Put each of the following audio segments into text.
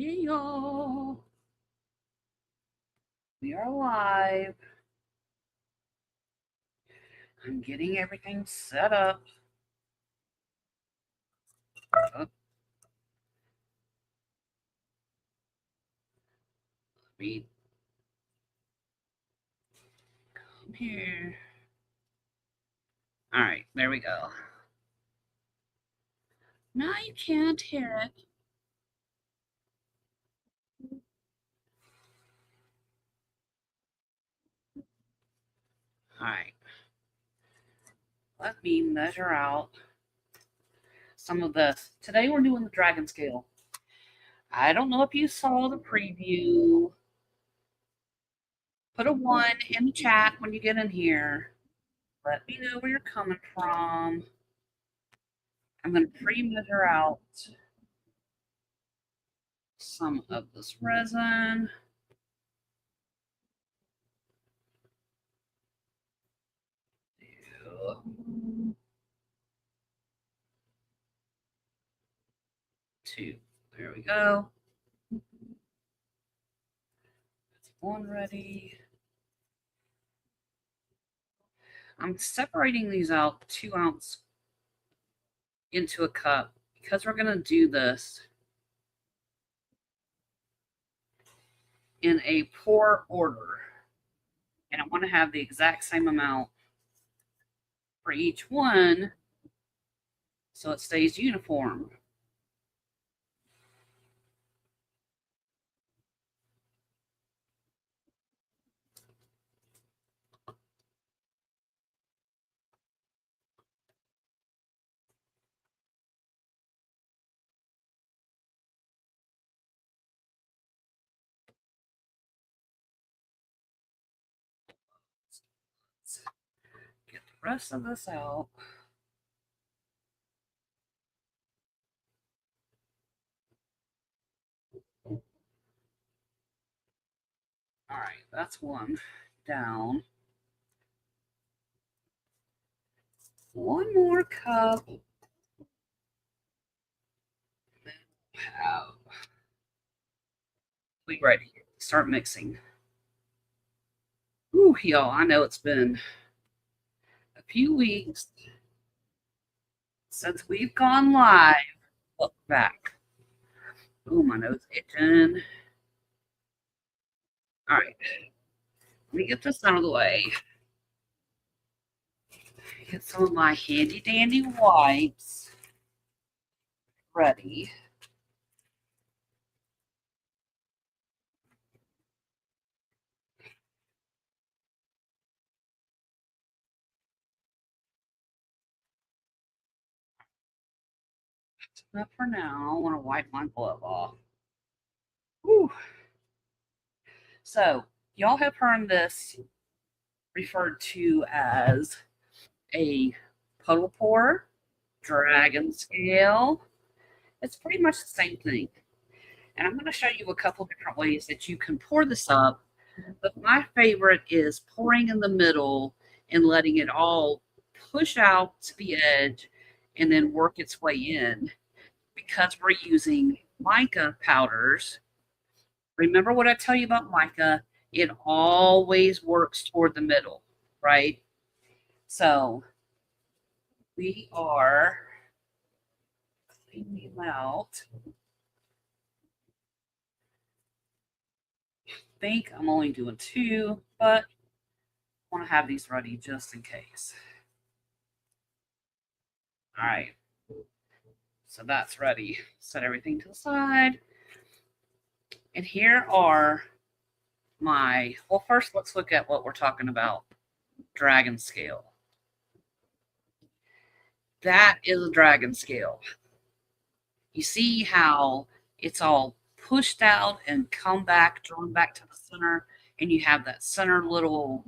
Hey y'all, we are live. I'm getting everything set up. Oh, let me come here. All right, there we go. Now you can't hear it. All right, let me measure out some of this. Today we're doing the dragon scale. I don't know if you saw the preview. Put a 1 in the chat when you get in here. Let me know where you're coming from. I'm going to pre-measure out some of this resin. Two. There we go. That's one ready. I'm separating these out 2 ounce into a cup because we're going to do this in a pour order. And I want to have the exact same amount for each one so it stays uniform. Let's get the rest of this out. All right, that's one down. One more cup. Wow. We ready. Start mixing. Ooh, y'all, I know it's been a few weeks since we've gone live. Look back. Ooh, my nose itching. All right, let me get this out of the way. Get some of my handy dandy wipes ready. That's enough for now. I want to wipe my glove off. Whew. So, y'all have heard this referred to as a puddle pour, dragon scale. It's pretty much the same thing. And I'm going to show you a couple different ways that you can pour this up. But my favorite is pouring in the middle and letting it all push out to the edge and then work its way in. Because we're using mica powders, remember what I tell you about mica? It always works toward the middle, right? So we are cleaning them out. I think I'm only doing 2, but I want to have these ready just in case. All right. So that's ready. Set everything to the side. And here are my, well, first let's look at what we're talking about. Dragon scale. That is a dragon scale. You see how it's all pushed out and come back, drawn back to the center, and you have that center little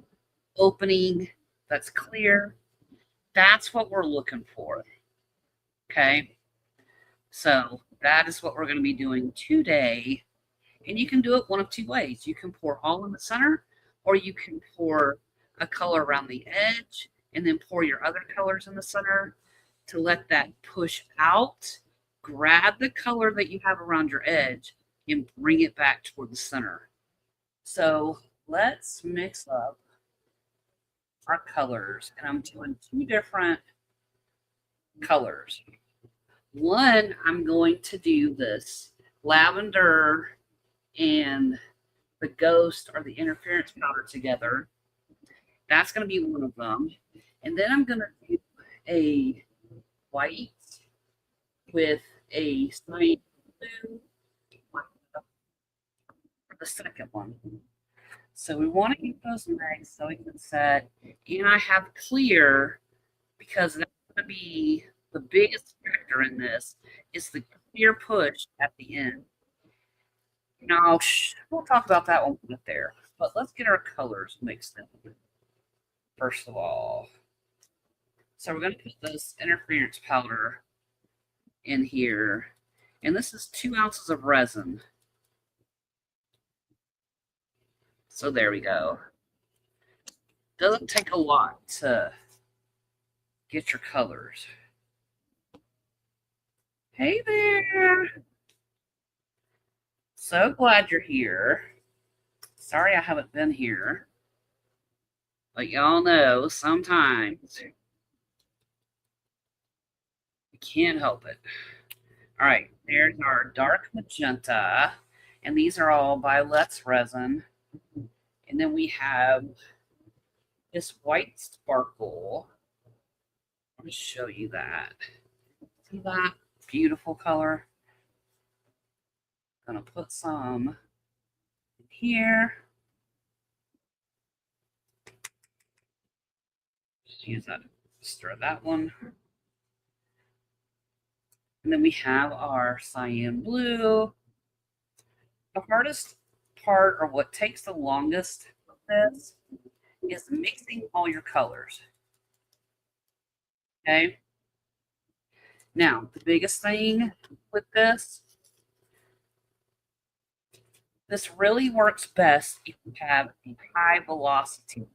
opening that's clear. That's what we're looking for. Okay. So that is what we're going to be doing today. And you can do it one of 2 ways. You can pour all in the center, or you can pour a color around the edge and then pour your other colors in the center to let that push out. Grab the color that you have around your edge and bring it back toward the center. So let's mix up our colors. And I'm doing two different colors. One, I'm going to do this lavender and the ghost or the interference powder together. That's going to be one of them. And then I'm going to do a white with a cyan blue for the second one. So we want to get those mixed so we can set. And I have clear because that's going to be the biggest factor in this is the clear push at the end. Now, we'll talk about that when we get there. But let's get our colors mixed in first of all. So we're going to put this interference powder in here. And this is 2 ounces of resin. So there we go. Doesn't take a lot to get your colors. Hey there. So glad you're here. Sorry I haven't been here. But y'all know sometimes you can't help it. All right, there's our dark magenta. And these are all by Let's Resin. And then we have this white sparkle. Let me show you that. See that beautiful color? I'm gonna put some in here. Just use that, stir that one. And then we have our cyan blue. The hardest part, or what takes the longest with this, is mixing all your colors. Okay. Now, the biggest thing with this really works best if you have a high velocity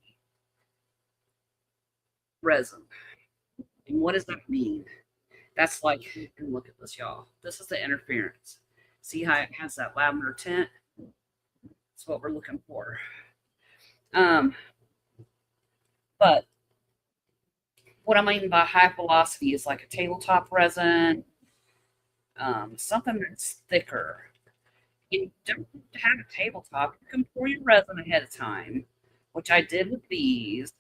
resin. And what does that mean? That's like, and look at this, y'all. This is the interference. See how it has that lavender tint? That's what we're looking for. But what I mean by high velocity is like a tabletop resin, something that's thicker. You don't have a tabletop. You can pour your resin ahead of time, which I did with these.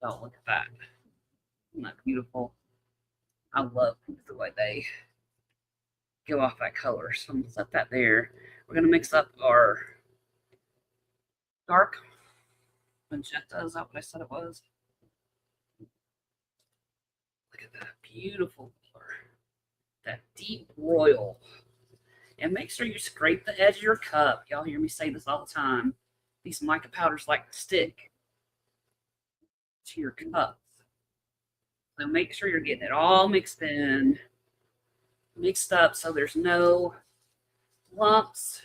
Oh, look at that. Isn't that beautiful? I love the way they go off that color. So I'm going to set that there. We're going to mix up our dark magenta. Is that what I said it was? Look at that beautiful color. That deep royal. And make sure you scrape the edge of your cup. Y'all hear me say this all the time. These mica powders like to stick to your cups. So make sure you're getting it all mixed up so there's no lumps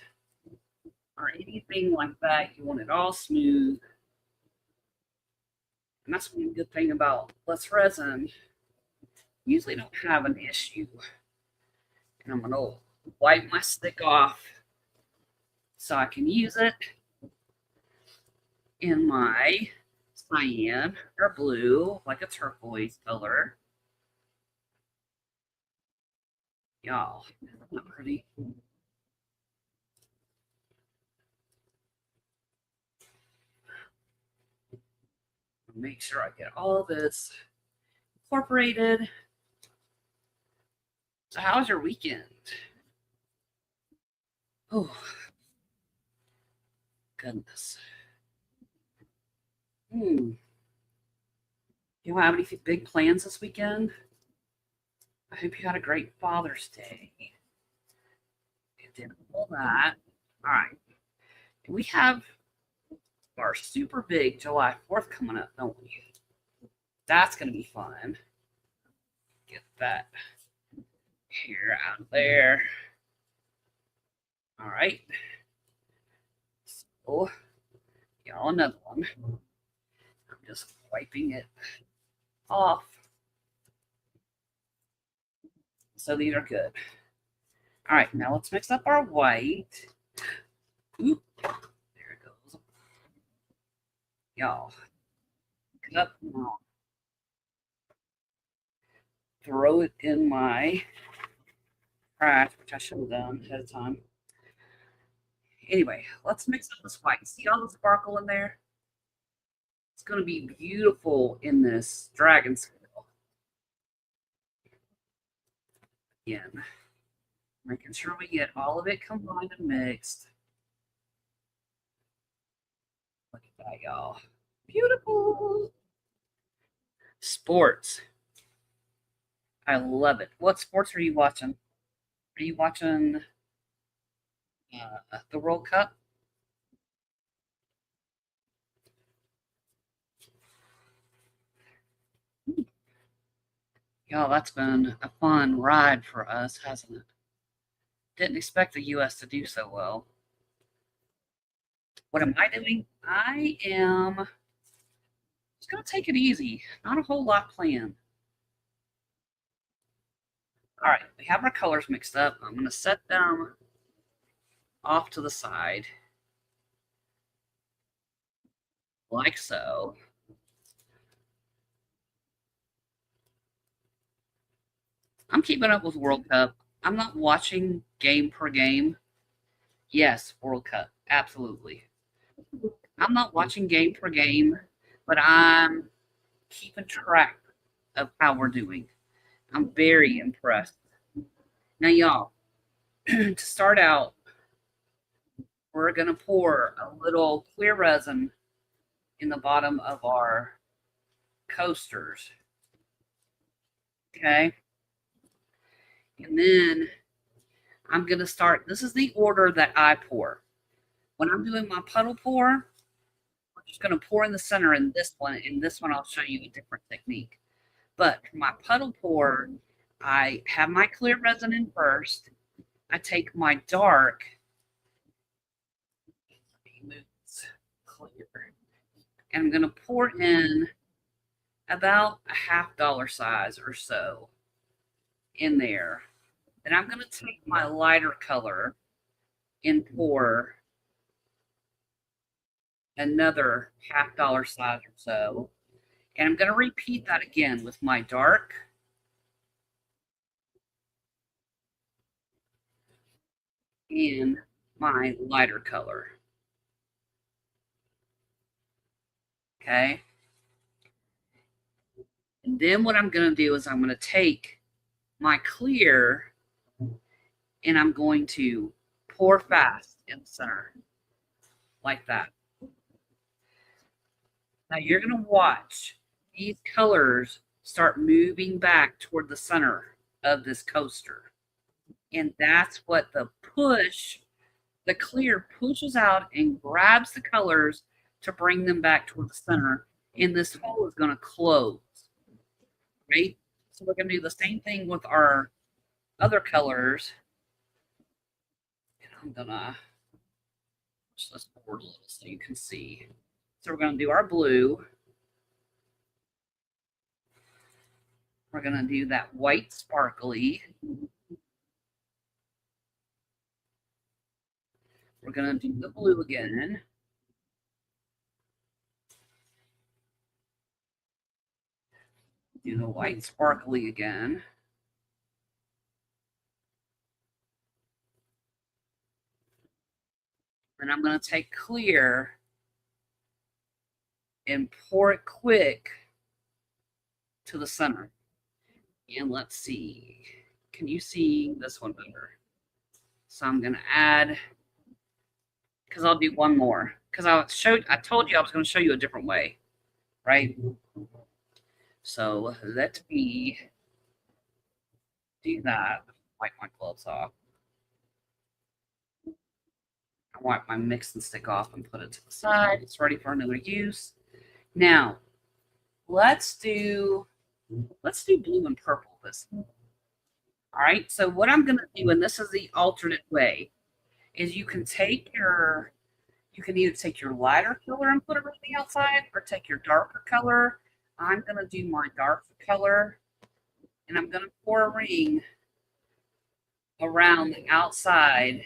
or anything like that. You want it all smooth. And that's one good thing about Let's Resin. Usually don't have an issue. And I'm going to wipe my stick off so I can use it in my cyan or blue, like a turquoise color. Y'all, isn't that pretty? Make sure I get all this incorporated. So how was your weekend? Oh, goodness. You don't have any big plans this weekend? I hope you had a great Father's Day. You did all that. All right. We have our super big July 4th coming up, don't we? That's going to be fun. Get that hair out of there. All right. So, y'all, another one. I'm just wiping it off. So these are good. All right, now let's mix up our white. Oop, there it goes. Y'all, up now. Throw it in my trash, which I should have done ahead of time. Anyway, let's mix up this white. See all the sparkle in there? It's going to be beautiful in this dragon scale. Again, making sure we get all of it combined and mixed. Look at that, y'all. Beautiful. Sports. I love it. What sports are you watching? Are you watching the World Cup? Y'all, that's been a fun ride for us, hasn't it? Didn't expect the U.S. to do so well. What am I doing? I am just going to take it easy. Not a whole lot planned. All right, we have our colors mixed up. I'm going to set them off to the side, like so. I'm keeping up with World Cup. I'm not watching game per game. Yes, World Cup, absolutely. I'm not watching game per game, but I'm keeping track of how we're doing. I'm very impressed. Now, y'all, to start out, we're going to pour a little clear resin in the bottom of our coasters. Okay. And then I'm going to start. This is the order that I pour. When I'm doing my puddle pour, I'm just going to pour in the center in this one. In this one, I'll show you a different technique. But for my puddle pour, I have my clear resin in first. I take my dark. Clear. And I'm going to pour in about a $half size or so in there. Then I'm going to take my lighter color and pour another $half size or so. And I'm going to repeat that again with my dark. And my lighter color. Okay. And then what I'm going to do is I'm going to take my clear and I'm going to pour fast in the center like that. Now you're going to watch these colors start moving back toward the center of this coaster. And that's what the clear pushes out and grabs the colors to bring them back toward the center. And this hole is going to close, right? So we're going to do the same thing with our other colors. And I'm going to just board a little so you can see. So we're going to do our blue. We're going to do that white sparkly. We're going to do the blue again. Do the white sparkly again. And I'm going to take clear and pour it quick to the center. And let's see. Can you see this one better? So I'm going to add, because I'll do one more. Because I told you I was going to show you a different way, right? So let me do that. Wipe my gloves off. I wipe my mix and stick off and put it to the side. It's ready for another use. Now, let's do blue and purple this one. All right, so what I'm going to do, and this is the alternate way, is you can either take your lighter color and put it on the outside or take your darker color. I'm going to do my darker color, and I'm going to pour a ring around the outside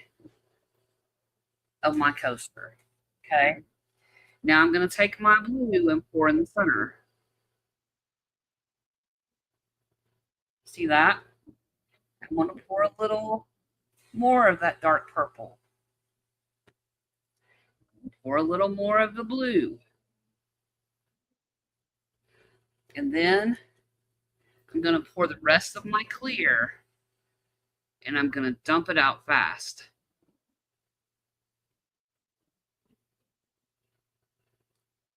of my coaster. Okay. Now I'm going to take my blue and pour in the center. See that? I'm going to pour a little more of that dark purple. Pour a little more of the blue. And then I'm going to pour the rest of my clear and I'm going to dump it out fast.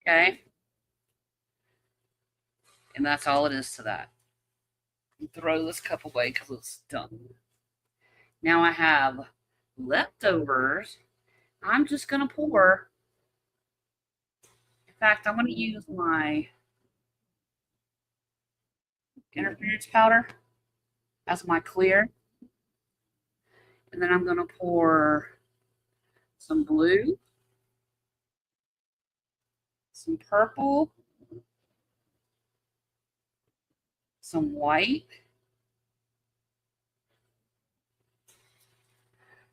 Okay? And that's all it is to that. Throw this cup away because it's done. Now I have leftovers. I'm just going to pour. In fact, I'm going to use my interference powder as my clear. And then I'm going to pour some blue, some purple, some white,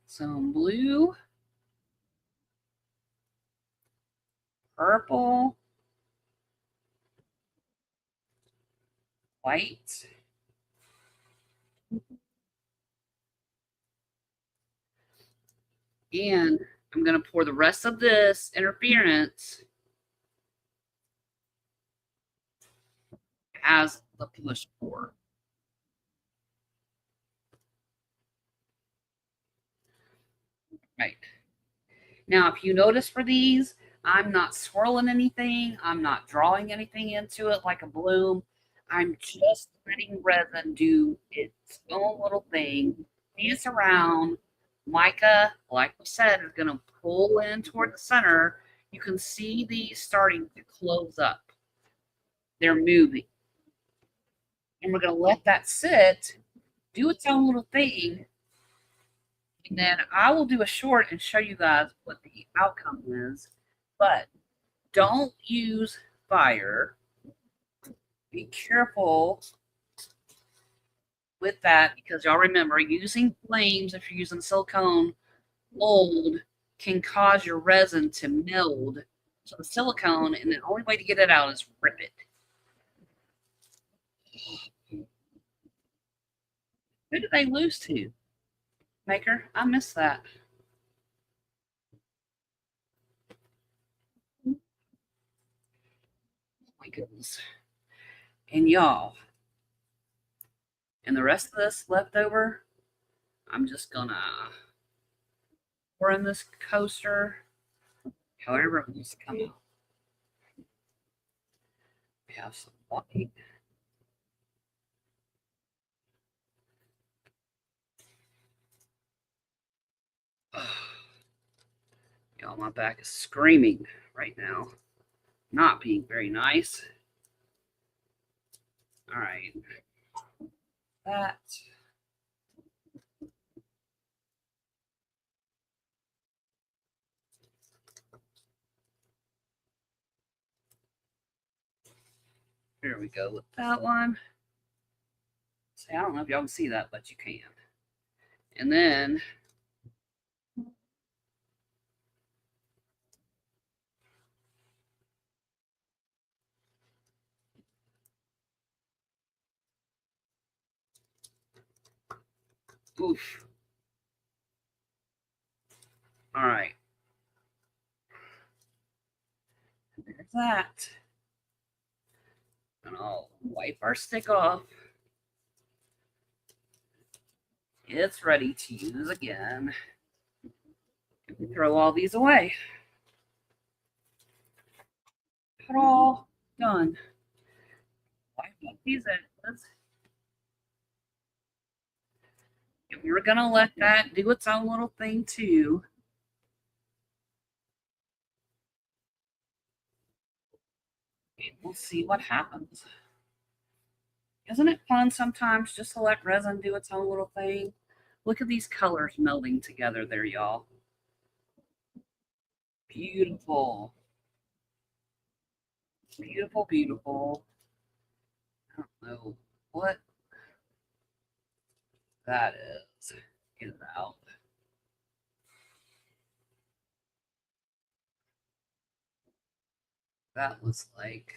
some blue, purple, white, and I'm going to pour the rest of this interference as the push pour. Right. Now, if you notice for these, I'm not swirling anything. I'm not drawing anything into it like a bloom. I'm just letting resin do its own little thing, dance around. Mica, like we said, is going to pull in toward the center. You can see these starting to close up. They're moving. And we're going to let that sit, do its own little thing. And then I will do a short and show you guys what the outcome is. But don't use fire. Be careful with that because y'all remember using flames if you're using silicone mold can cause your resin to meld to the silicone, and the only way to get it out is rip it. Who did they lose to? Maker, I missed that. Oh my goodness. And y'all, and the rest of this leftover, I'm just gonna pour in this coaster however it wants to come out. We have some white. Y'all, my back is screaming right now. Not being very nice. All right. That. Here we go with that one. See, I don't know if y'all can see that, but you can. And then oof. All right. There's that. And I'll wipe our stick off. It's ready to use again. Throw all these away. Put all done. Wipe up these edges. And we're gonna let that do its own little thing too. And we'll see what happens. Isn't it fun sometimes just to let resin do its own little thing? Look at these colors melding together there, y'all. Beautiful. Beautiful, beautiful. I don't know what that is. Get it out. That was like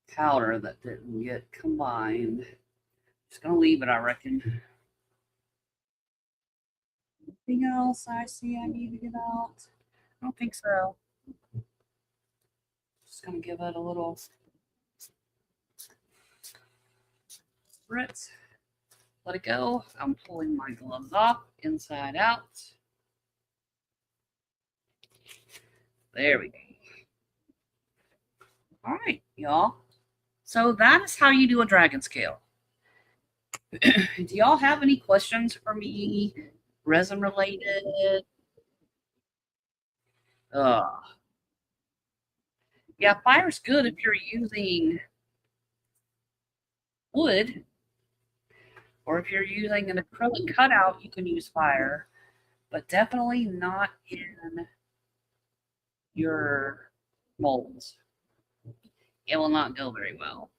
powder that didn't get combined. Just gonna leave it, I reckon. Anything else I see I need to get out? I don't think so. Just gonna give it a little spritz. Let it go. I'm pulling my gloves off, inside out. There we go. All right, y'all. So that is how you do a dragon scale. Do y'all have any questions for me, resin related? Yeah, fire's good if you're using wood, or if you're using an acrylic cutout, you can use fire, but definitely not in your molds. It will not go very well.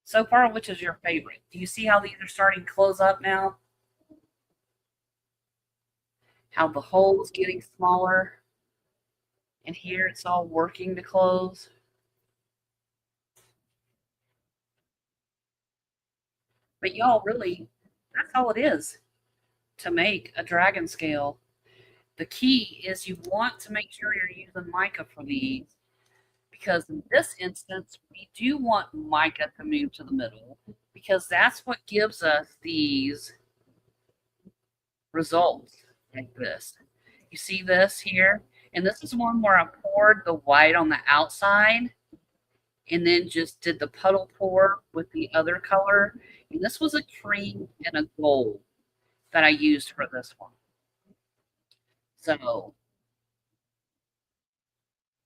So far, which is your favorite? Do you see how these are starting to close up now? How the hole is getting smaller? And here it's all working to close. But y'all, really, that's all it is to make a dragon scale. The key is you want to make sure you're using mica for these, because in this instance, we do want mica to move to the middle, because that's what gives us these results like this. You see this here? And this is one where I poured the white on the outside and then just did the puddle pour with the other color. And this was a cream and a gold that I used for this one. So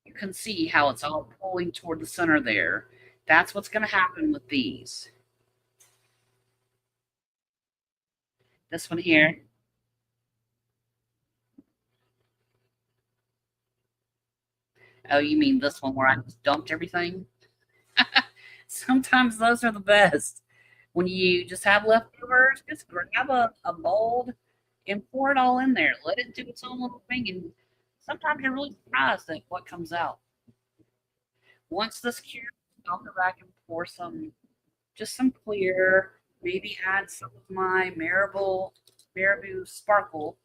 you can see how it's all pulling toward the center there. That's what's going to happen with these. This one here. Oh, you mean this one where I just dumped everything? Sometimes those are the best. When you just have leftovers, just grab a mold and pour it all in there. Let it do its own little thing. And sometimes you're really surprised at what comes out. Once this cures, I'll go back and pour just some clear, maybe add some of my Marabou Sparkle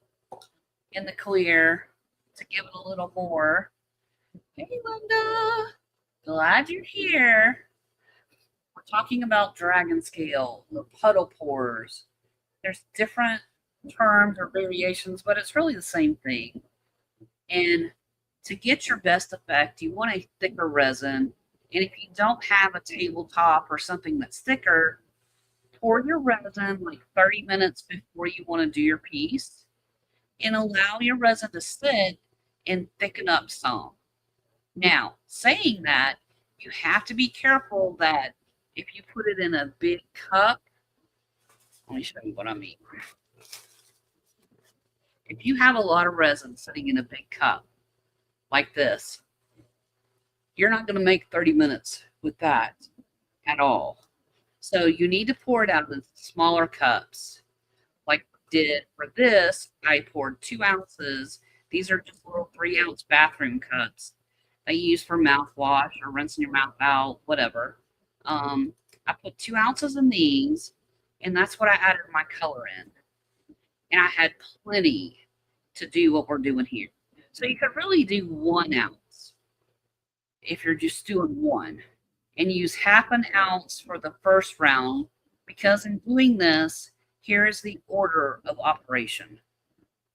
in the clear to give it a little more. Hey, Linda. Glad you're here. We're talking about dragon scale, the puddle pours. There's different terms or variations, but it's really the same thing. And to get your best effect, you want a thicker resin. And if you don't have a tabletop or something that's thicker, pour your resin like 30 minutes before you want to do your piece and allow your resin to sit and thicken up some. Now, saying that, you have to be careful that if you put it in a big cup, let me show you what I mean. If you have a lot of resin sitting in a big cup like this, you're not going to make 30 minutes with that at all. So you need to pour it out in smaller cups. Like I did for this, I poured 2 ounces. These are just little 3-ounce bathroom cups that you use for mouthwash or rinsing your mouth out, whatever. I put 2 ounces in these, and that's what I added my color in. And I had plenty to do what we're doing here. So you could really do 1 ounce if you're just doing one, and use half an ounce for the first round, because in doing this, here is the order of operation.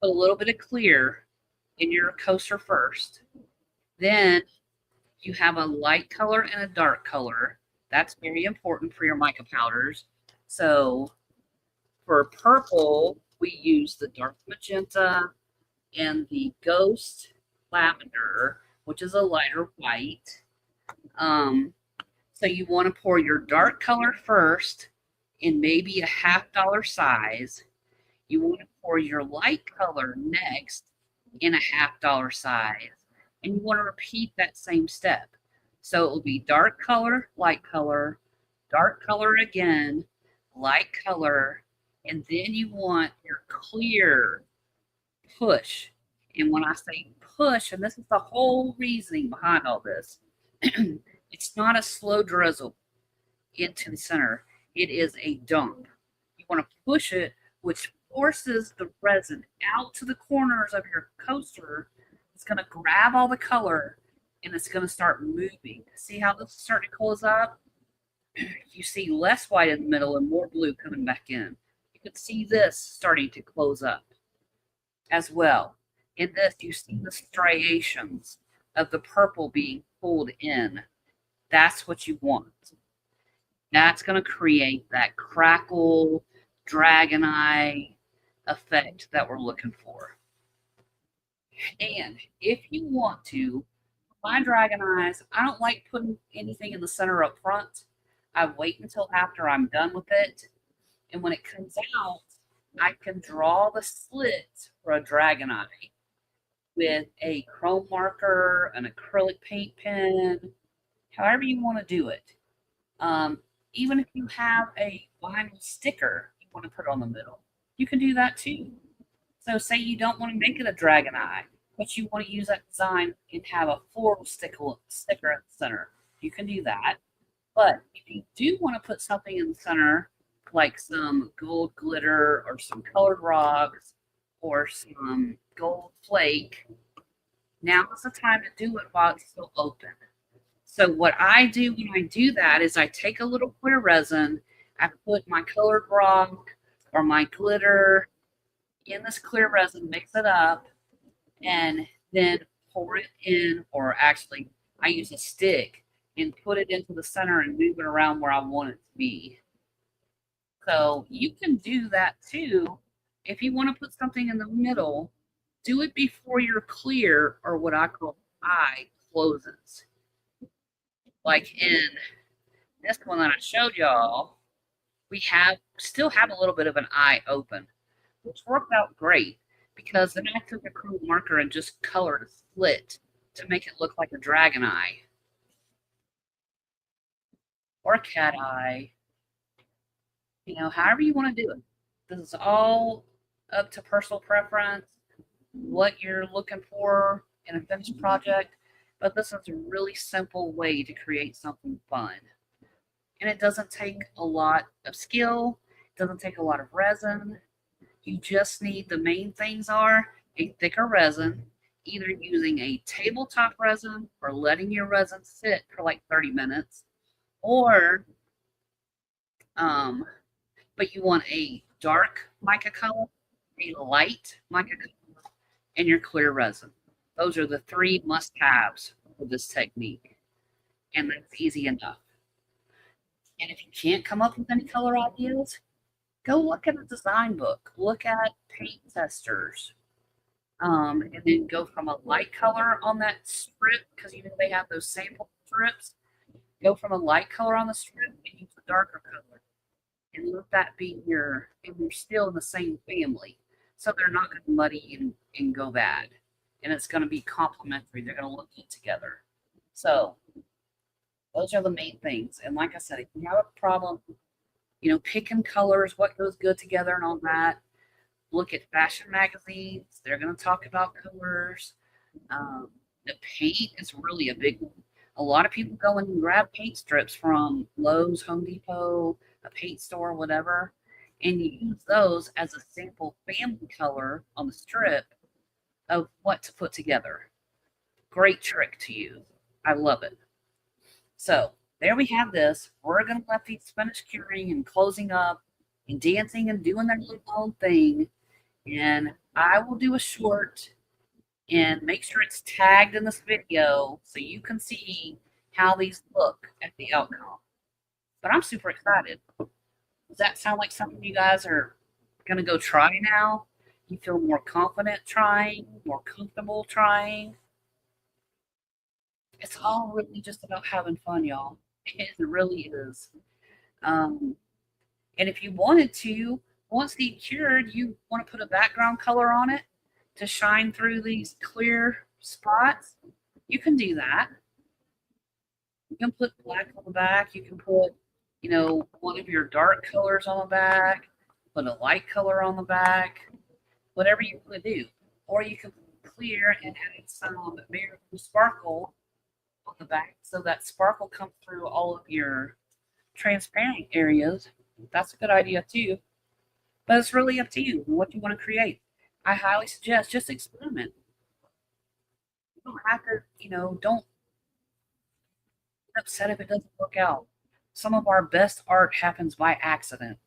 Put a little bit of clear in your coaster first. Then you have a light color and a dark color. That's very important for your mica powders. So for purple, we use the dark magenta and the ghost lavender, which is a lighter white. So you want to pour your dark color first in maybe a $1/2 size. You want to pour your light color next in a $1/2 size. And you want to repeat that same step. So it will be dark color, dark color again, light color, And then you want your clear push. And when I say push, and this is the whole reasoning behind all this, it's not a slow drizzle into the center. It is a dump. You want to push it, which forces the resin out to the corners of your coaster. It's going to grab all the color and it's going to start moving. See how this is starting to close up? You see less white in the middle and more blue coming back in. You can see this starting to close up as well. In this, you see the striations of the purple being pulled in. That's what you want. That's going to create that crackle, dragon eye effect that we're looking for. And if you want to, my dragon eyes, I don't like putting anything in the center up front. I wait until after I'm done with it. And when it comes out, I can draw the slit for a dragon eye with a chrome marker, an acrylic paint pen, however you want to do it. Even if you have a vinyl sticker you want to put on the middle, you can do that too. So say you don't want to make it a dragon eye, but you want to use that design and have a floral sticker at the center. You can do that. But if you do want to put something in the center, like some gold glitter or some colored rocks or some gold flake, now is the time to do it while it's still open. So what I do when I do that is I take a little clear resin, I put my colored rock or my glitter in this clear resin, mix it up, and then pour it in, or actually I use a stick and put it into the center and move it around where I want it to be. So you can do that too. If you want to put something in the middle, do it before your clear, or what I call eye, closes. Like in this one that I showed y'all, we still have a little bit of an eye open, which worked out great because then I took a crude marker and just colored a slit to make it look like a dragon eye or a cat eye, however you want to do it. This is all up to personal preference, what you're looking for in a finished project, but this is a really simple way to create something fun. And it doesn't take a lot of skill, it doesn't take a lot of resin. You just need, the main things are a thicker resin, either using a tabletop resin or letting your resin sit for like 30 minutes, or but you want a dark mica color, a light mica color, and your clear resin. Those are the three must-haves for this technique, and that's easy enough. And if you can't come up with any color ideas, go look at a design book. Look at paint testers. And then go from a light color on that strip, because they have those sample strips. Go from a light color on the strip and use a darker color. And let that be and you're still in the same family. So they're not going to muddy and go bad. And it's going to be complementary. They're going to look good together. So those are the main things. And like I said, if you have a problem, picking colors, what goes good together and all that, look at fashion magazines. They're going to talk about colors. The paint is really a big one. A lot of people go and grab paint strips from Lowe's, Home Depot, a paint store, whatever, and you use those as a sample family color on the strip of what to put together. Great trick to use. I love it. So there we have this. We're going to let these finish curing and closing up and dancing and doing their little own thing. And I will do a short and make sure it's tagged in this video so you can see how these look at the outcome. But I'm super excited. Does that sound like something you guys are going to go try now? You feel more confident trying, more comfortable trying? It's all really just about having fun, y'all. It really is. And if you wanted to, once they're cured, you want to put a background color on it to shine through these clear spots, you can do that. You can put black on the back. You can put, one of your dark colors on the back. put a light color on the back, whatever you want to do. Or you can clear and add some miracle sparkle on the back so that sparkle comes through all of your transparent areas. That's a good idea too. But it's really up to you what you want to create. I highly suggest just experiment. You don't have to, don't get upset if it doesn't work out. Some of our best art happens by accident.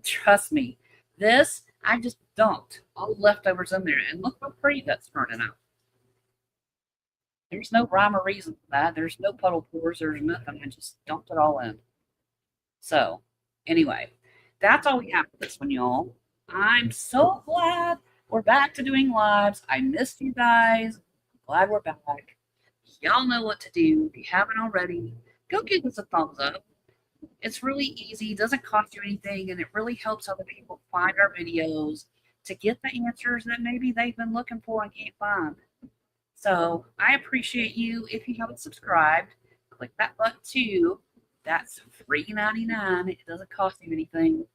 Trust me. This, I just dumped all the leftovers in there, and look how pretty that's turning out. There's no rhyme or reason for that. There's no puddle pours. There's nothing. I just dumped it all in. So, anyway, that's all we have for this one, y'all. I'm so glad we're back to doing lives. I missed you guys. Glad we're back. Y'all know what to do. If you haven't already, go give us a thumbs up. It's really easy, doesn't cost you anything, and it really helps other people find our videos to get the answers that maybe they've been looking for and can't find. So I appreciate you. If you haven't subscribed, click that button too. That's free 99. It doesn't cost you anything,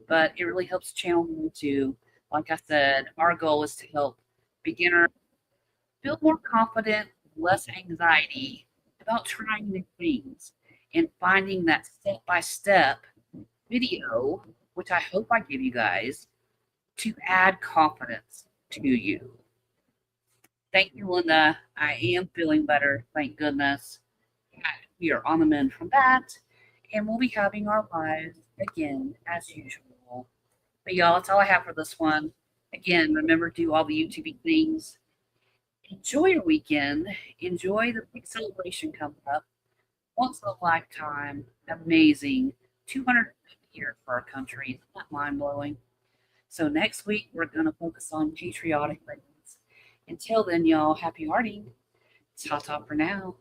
but it really helps the channel move too. Like I said, our goal is to help beginners feel more confident, less anxiety about trying new things and finding that step-by-step video, which I hope I give you guys, to add confidence to you. Thank you, Linda. I am feeling better, thank goodness. We are on the mend from that, and we'll be having our lives again as usual. But y'all, that's all I have for this one. Again, remember to do all the YouTube things. Enjoy your weekend. Enjoy the big celebration coming up. Once in a lifetime, amazing. 250 years for our country. Isn't that mind blowing? So next week we're going to focus on patriotic things. Until then, y'all, happy hearting. Ta-ta for now.